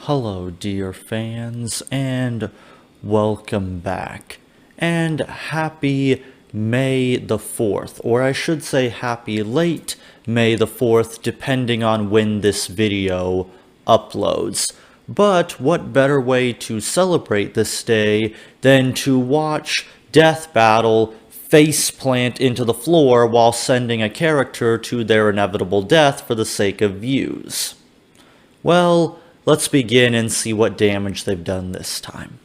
Hello, dear fans, and welcome back. And happy May the 4th, or I should say happy late May the 4th, depending on when this video uploads. But what better way to celebrate this day than to watch Death Battle face plant into the floor while sending a character to their inevitable death for the sake of views? Well, let's begin and see what damage they've done this time.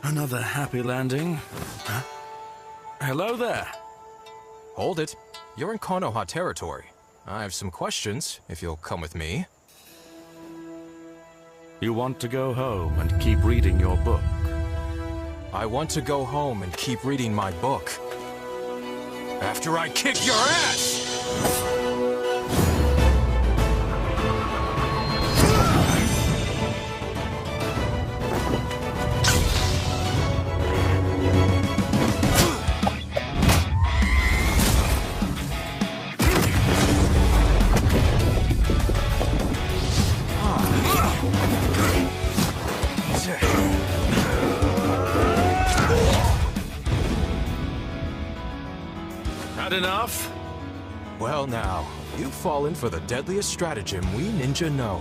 Another happy landing. Huh? Hello there. Hold it. You're in Konoha territory. I have some questions, if you'll come with me. You want to go home and keep reading your book? I want to go home and keep reading my book. After I kick your ass! Had enough? Well now, you've fallen for the deadliest stratagem we ninja know.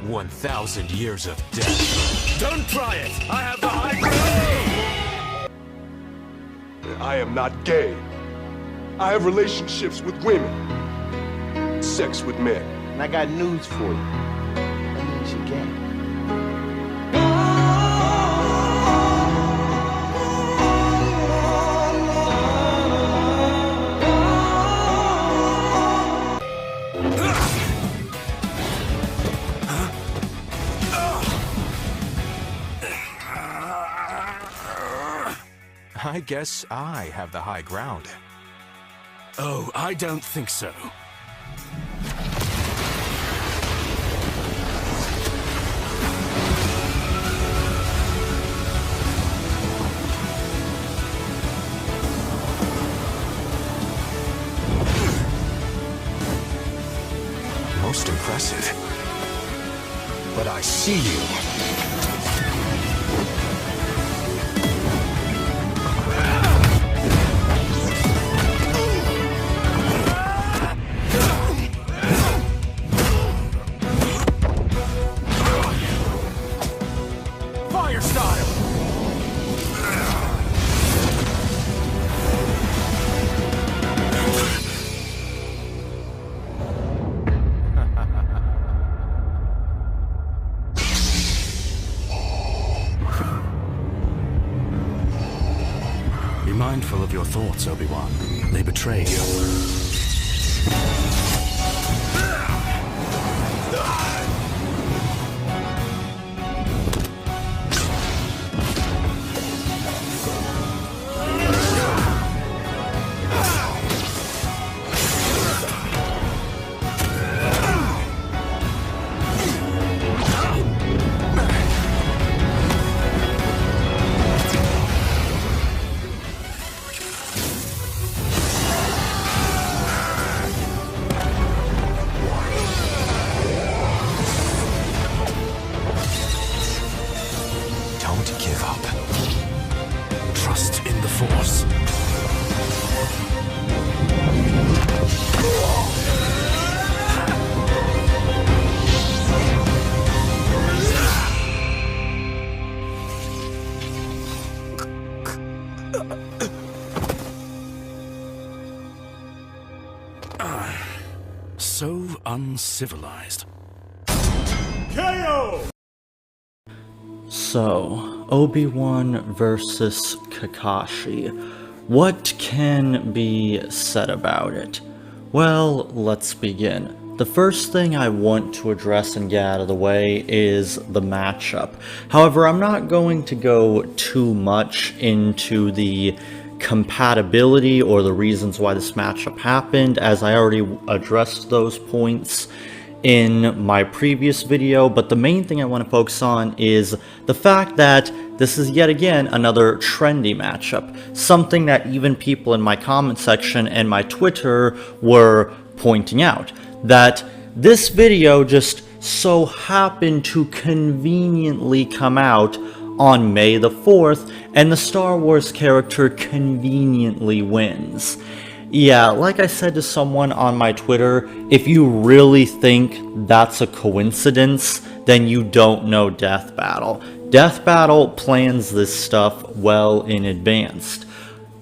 1,000 years of death. Don't try it! I have the high ground! I am not gay. I have relationships with women. Sex with men. And I got news for you. That means you're gay. I guess I have the high ground. Oh, I don't think so. Most impressive. But I see you. Fire style! Be mindful of your thoughts, Obi-Wan. They betray you. Don't give up. Trust in the Force. So uncivilized. So, Obi-Wan versus Kakashi. What can be said about it? Well, let's begin. The first thing I want to address and get out of the way is the matchup. However, I'm not going to go too much into the compatibility or the reasons why this matchup happened, as I already addressed those points in my previous video, but the main thing I want to focus on is the fact that this is yet again another trendy matchup, something that even people in my comment section and my Twitter were pointing out, that this video just so happened to conveniently come out on May the 4th, and the Star Wars character conveniently wins. Yeah, like I said to someone on my Twitter, if you really think that's a coincidence, then you don't know Death Battle. Death Battle plans this stuff well in advance.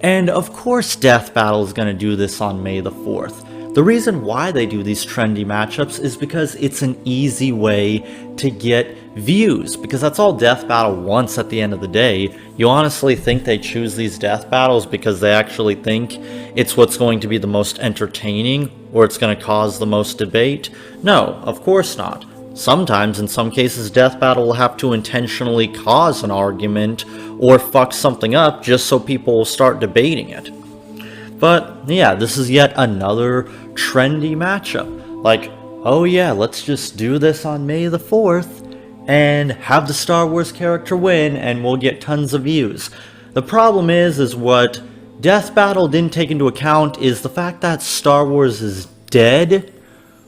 And of course Death Battle is going to do this on May the 4th. The reason why they do these trendy matchups is because it's an easy way to get views, because that's all Death Battle wants at the end of the day. You honestly think they choose these death battles because they actually think it's what's going to be the most entertaining, or it's going to cause the most debate? No, of course not. Sometimes, in some cases, Death Battle will have to intentionally cause an argument or fuck something up just so people will start debating it. But yeah, this is yet another trendy matchup. Like, oh yeah, let's just do this on May the 4th and have the Star Wars character win and we'll get tons of views. The problem is what Death Battle didn't take into account is the fact that Star Wars is dead,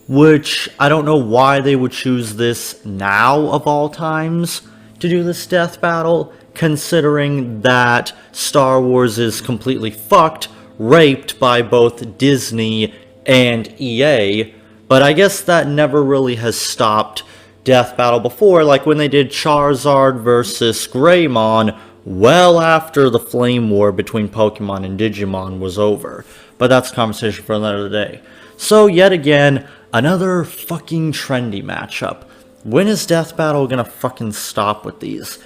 which I don't know why they would choose this now of all times to do this Death Battle, considering that Star Wars is completely fucked, raped by both Disney and EA, but I guess that never really has stopped Death Battle before, like when they did Charizard versus Greymon well after the Flame War between Pokemon and Digimon was over. But that's a conversation for another day. So yet again, another fucking trendy matchup. When is Death Battle gonna fucking stop with these?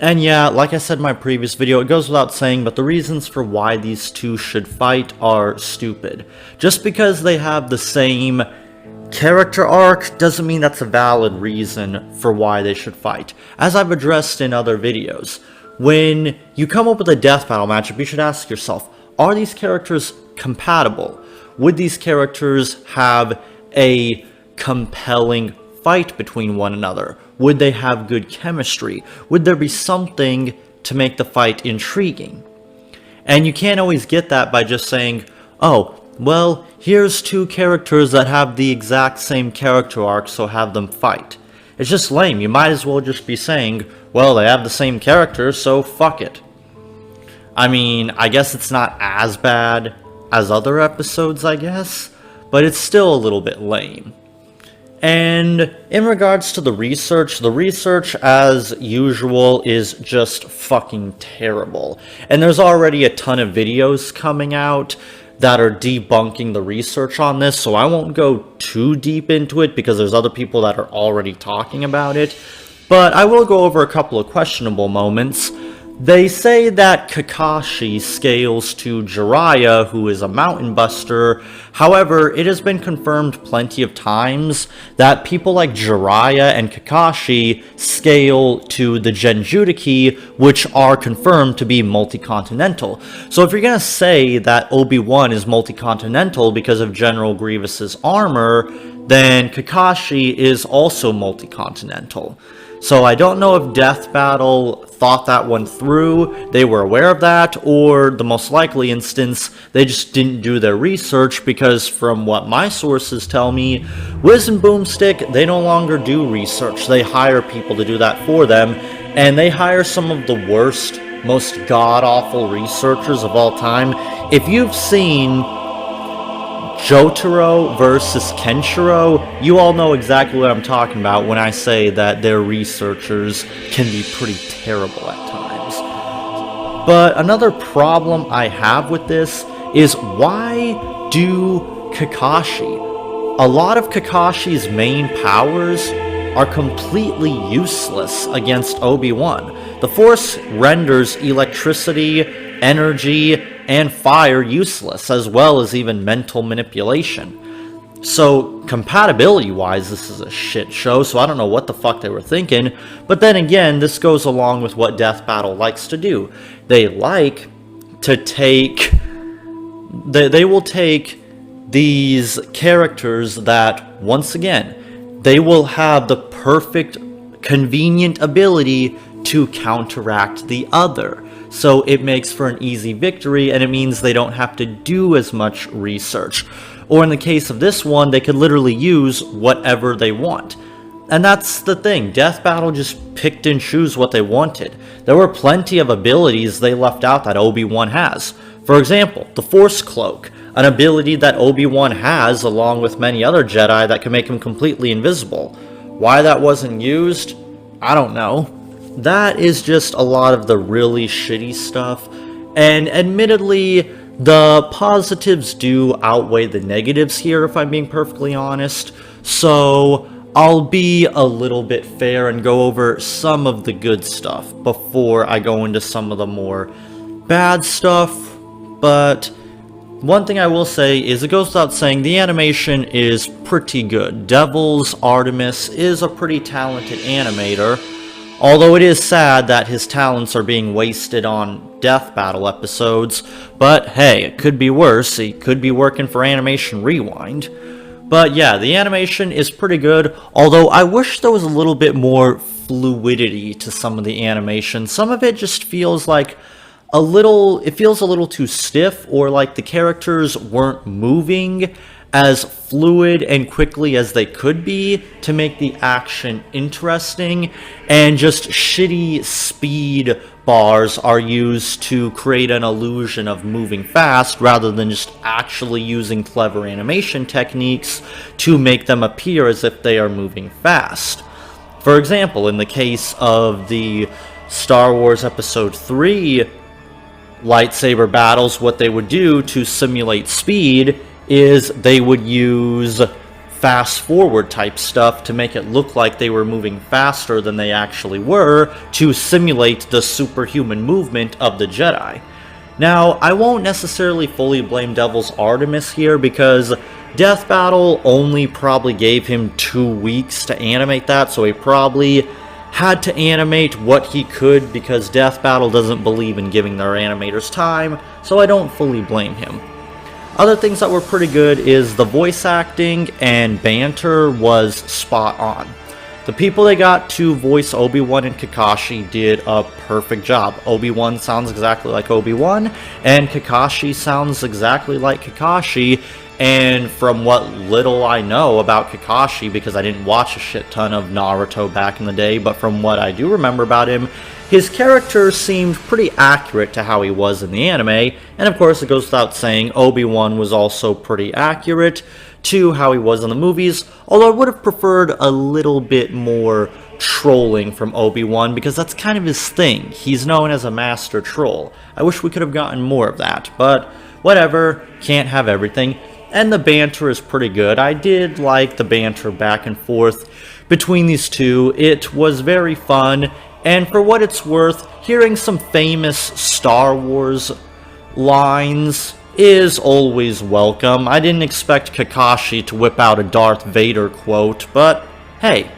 And yeah, like I said in my previous video, it goes without saying, but the reasons for why these two should fight are stupid. Just because they have the same character arc doesn't mean that's a valid reason for why they should fight. As I've addressed in other videos, when you come up with a Death Battle matchup, you should ask yourself, are these characters compatible? Would these characters have a compelling fight between one another? Would they have good chemistry? Would there be something to make the fight intriguing? And you can't always get that by just saying, oh, well, here's two characters that have the exact same character arc, so have them fight. It's just lame. You might as well just be saying, well, they have the same character, so fuck it. I mean, I guess it's not as bad as other episodes, I guess, but it's still a little bit lame. And in regards to the research, as usual, is just fucking terrible. And there's already a ton of videos coming out that are debunking the research on this, so I won't go too deep into it because there's other people that are already talking about it. But I will go over a couple of questionable moments. They say that Kakashi scales to Jiraiya, who is a mountain buster. However, it has been confirmed plenty of times that people like Jiraiya and Kakashi scale to the Genjutiki, which are confirmed to be multi-continental. So if you're going to say that Obi-Wan is multi-continental because of General Grievous's armor, then Kakashi is also multi-continental. So I don't know if Death Battle thought that one through, they were aware of that, or the most likely instance, they just didn't do their research, because from what my sources tell me, Wiz and Boomstick, they no longer do research. They hire people to do that for them, and they hire some of the worst, most god-awful researchers of all time. If you've seen Jotaro versus Kenshiro, you all know exactly what I'm talking about when I say that their researchers can be pretty terrible at times. But another problem I have with this is, why do Kakashi? A lot of Kakashi's main powers are completely useless against Obi-Wan. The Force renders electricity, energy, and fire useless, as well as even mental manipulation. So, compatibility-wise, this is a shit show, so I don't know what the fuck they were thinking. But then again, this goes along with what Death Battle likes to do. They like to take... They will take these characters that, once again, they will have the perfect, convenient ability to counteract the other. So it makes for an easy victory, and it means they don't have to do as much research. Or in the case of this one, they could literally use whatever they want. And that's the thing, Death Battle just picked and chose what they wanted. There were plenty of abilities they left out that Obi-Wan has. For example, the Force Cloak, an ability that Obi-Wan has along with many other Jedi that can make him completely invisible. Why that wasn't used? I don't know. That is just a lot of the really shitty stuff, and admittedly, the positives do outweigh the negatives here, if I'm being perfectly honest, so I'll be a little bit fair and go over some of the good stuff before I go into some of the more bad stuff. But one thing I will say is it goes without saying the animation is pretty good. Devil's Artemis is a pretty talented animator, although it is sad that his talents are being wasted on Death Battle episodes. But hey, it could be worse. He could be working for Animation Rewind. But yeah, the animation is pretty good, although I wish there was a little bit more fluidity to some of the animation. Some of it just feels like it feels a little too stiff, or like the characters weren't moving as fluid and quickly as they could be to make the action interesting, and just shitty speed bars are used to create an illusion of moving fast rather than just actually using clever animation techniques to make them appear as if they are moving fast. For example, in the case of the Star Wars Episode 3 lightsaber battles, what they would do to simulate speed is they would use fast forward type stuff to make it look like they were moving faster than they actually were, to simulate the superhuman movement of the Jedi. Now, I won't necessarily fully blame Devil's Artemis here, because Death Battle only probably gave him 2 weeks to animate that, so he probably had to animate what he could, because Death Battle doesn't believe in giving their animators time, so I don't fully blame him. Other things that were pretty good is the voice acting and banter was spot on. The people they got to voice Obi-Wan and Kakashi did a perfect job. Obi-Wan sounds exactly like Obi-Wan, and Kakashi sounds exactly like Kakashi. And from what little I know about Kakashi, because I didn't watch a shit ton of Naruto back in the day, but from what I do remember about him, his character seemed pretty accurate to how he was in the anime, and of course it goes without saying Obi-Wan was also pretty accurate to how he was in the movies, although I would have preferred a little bit more trolling from Obi-Wan, because that's kind of his thing. He's known as a master troll. I wish we could have gotten more of that, but whatever, can't have everything. And the banter is pretty good. I did like the banter back and forth between these two. It was very fun, and for what it's worth, hearing some famous Star Wars lines is always welcome. I didn't expect Kakashi to whip out a Darth Vader quote, but hey,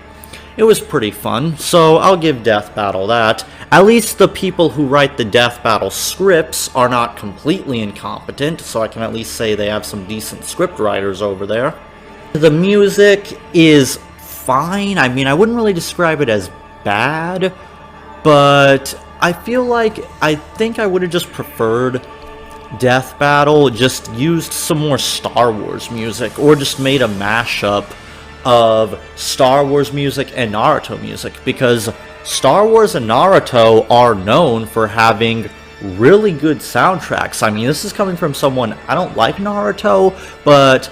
it was pretty fun, so I'll give Death Battle that. At least the people who write the Death Battle scripts are not completely incompetent, so I can at least say they have some decent script writers over there. The music is fine. I mean, I wouldn't really describe it as bad, but I think I would have just preferred Death Battle just used some more Star Wars music, or just made a mashup of Star Wars music and Naruto music, because Star Wars and Naruto are known for having really good soundtracks. I mean, this is coming from someone, I don't like Naruto, but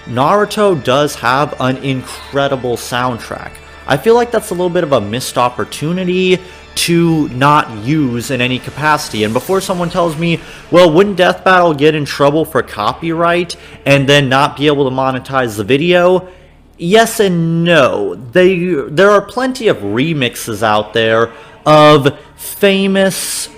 Naruto does have an incredible soundtrack. I feel like that's a little bit of a missed opportunity to not use in any capacity. And before someone tells me, well, wouldn't Death Battle get in trouble for copyright and then not be able to monetize the video? Yes and no. There are plenty of remixes out there of famous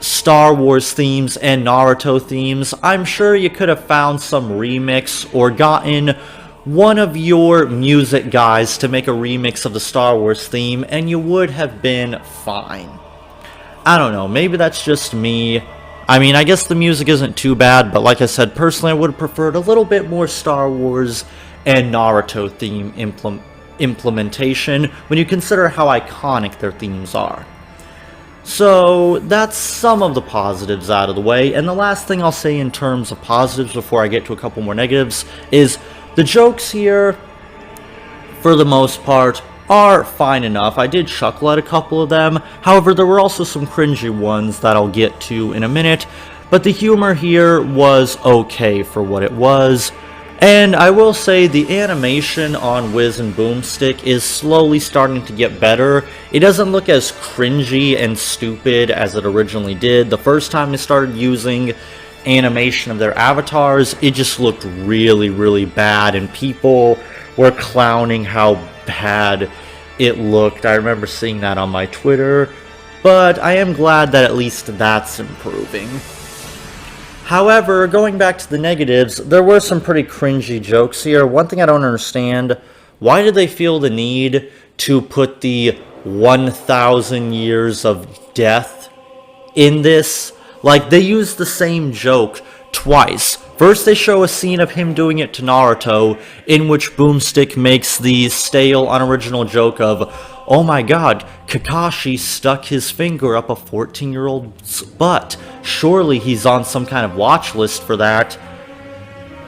Star Wars themes and Naruto themes. I'm sure you could have found some remix or gotten one of your music guys to make a remix of the Star Wars theme, and you would have been fine. I don't know, maybe that's just me. I mean, I guess the music isn't too bad, but like I said, personally I would have preferred a little bit more Star Wars and Naruto theme implementation when you consider how iconic their themes are. So that's some of the positives out of the way, and the last thing I'll say in terms of positives before I get to a couple more negatives is the jokes here, for the most part, are fine enough. I did chuckle at a couple of them, however there were also some cringy ones that I'll get to in a minute, but the humor here was okay for what it was. And I will say the animation on Wiz and Boomstick is slowly starting to get better. It doesn't look as cringy and stupid as it originally did. The first time they started using animation of their avatars, it just looked really, really bad, and people were clowning how bad it looked. I remember seeing that on my Twitter, but I am glad that at least that's improving. However, going back to the negatives, there were some pretty cringy jokes here. One thing I don't understand, why did they feel the need to put the 1,000 years of death in this? Like, they used the same joke twice. First, they show a scene of him doing it to Naruto, in which Boomstick makes the stale, unoriginal joke of, oh my god, Kakashi stuck his finger up a 14-year-old's butt. Surely he's on some kind of watch list for that.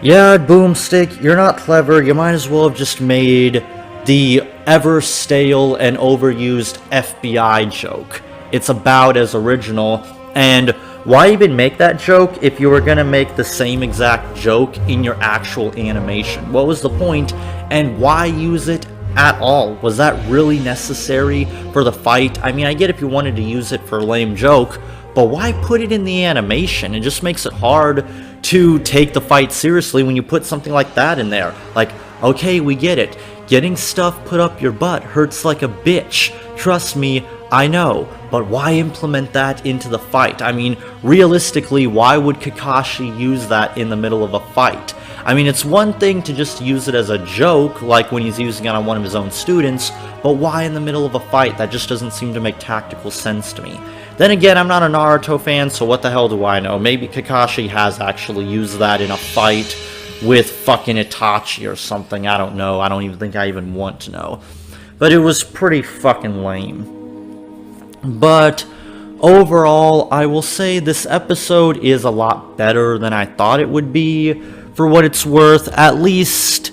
Yeah, Boomstick, you're not clever. You might as well have just made the ever-stale and overused FBI joke. It's about as original, and why even make that joke if you were gonna make the same exact joke in your actual animation? What was the point, and why use it at all? Was that really necessary for the fight? I mean, I get if you wanted to use it for a lame joke, but why put it in the animation? It just makes it hard to take the fight seriously when you put something like that in there. Like, okay, we get it. Getting stuff put up your butt hurts like a bitch. Trust me, I know. But why implement that into the fight? I mean, realistically, why would Kakashi use that in the middle of a fight? I mean, it's one thing to just use it as a joke, like when he's using it on one of his own students, but why in the middle of a fight? That just doesn't seem to make tactical sense to me. Then again, I'm not a Naruto fan, so what the hell do I know? Maybe Kakashi has actually used that in a fight with fucking Itachi or something, I don't know. I don't even think I even want to know. But it was pretty fucking lame. But overall, I will say this episode is a lot better than I thought it would be. For what it's worth, at least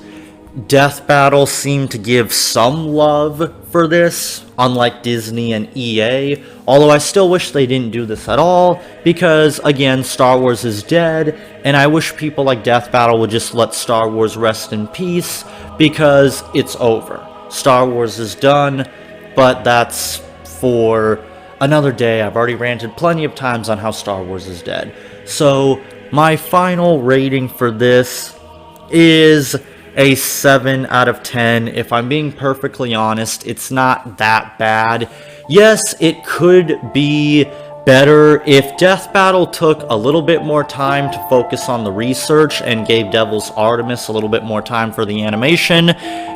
Death Battle seemed to give some love for this, unlike Disney and EA. Although I still wish they didn't do this at all, because again, Star Wars is dead, and I wish people like Death Battle would just let Star Wars rest in peace, because it's over. Star Wars is done, but that's for another day. I've already ranted plenty of times on how Star Wars is dead. So my final rating for this is a 7 out of 10. If I'm being perfectly honest, it's not that bad. Yes, it could be better if Death Battle took a little bit more time to focus on the research and gave Devil's Artemis a little bit more time for the animation.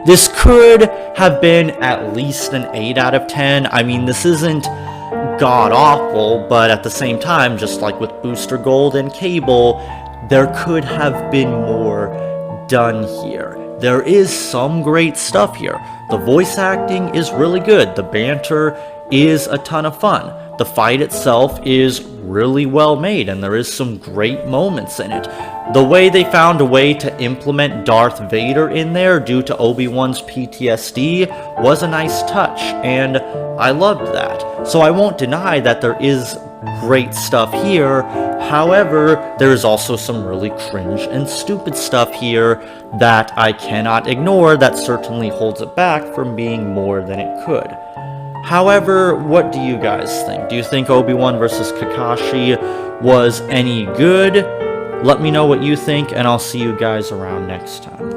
This could have been at least an 8 out of 10. I mean, this isn't god-awful, but at the same time, just like with Booster Gold and Cable, there could have been more done here. There is some great stuff here. The voice acting is really good. The banter is a ton of fun. The fight itself is really well made, and there is some great moments in it. The way they found a way to implement Darth Vader in there due to Obi-Wan's PTSD was a nice touch, and I loved that. So I won't deny that there is great stuff here. However, there is also some really cringe and stupid stuff here that I cannot ignore that certainly holds it back from being more than it could. However, what do you guys think? Do you think Obi-Wan vs. Kakashi was any good? Let me know what you think, and I'll see you guys around next time.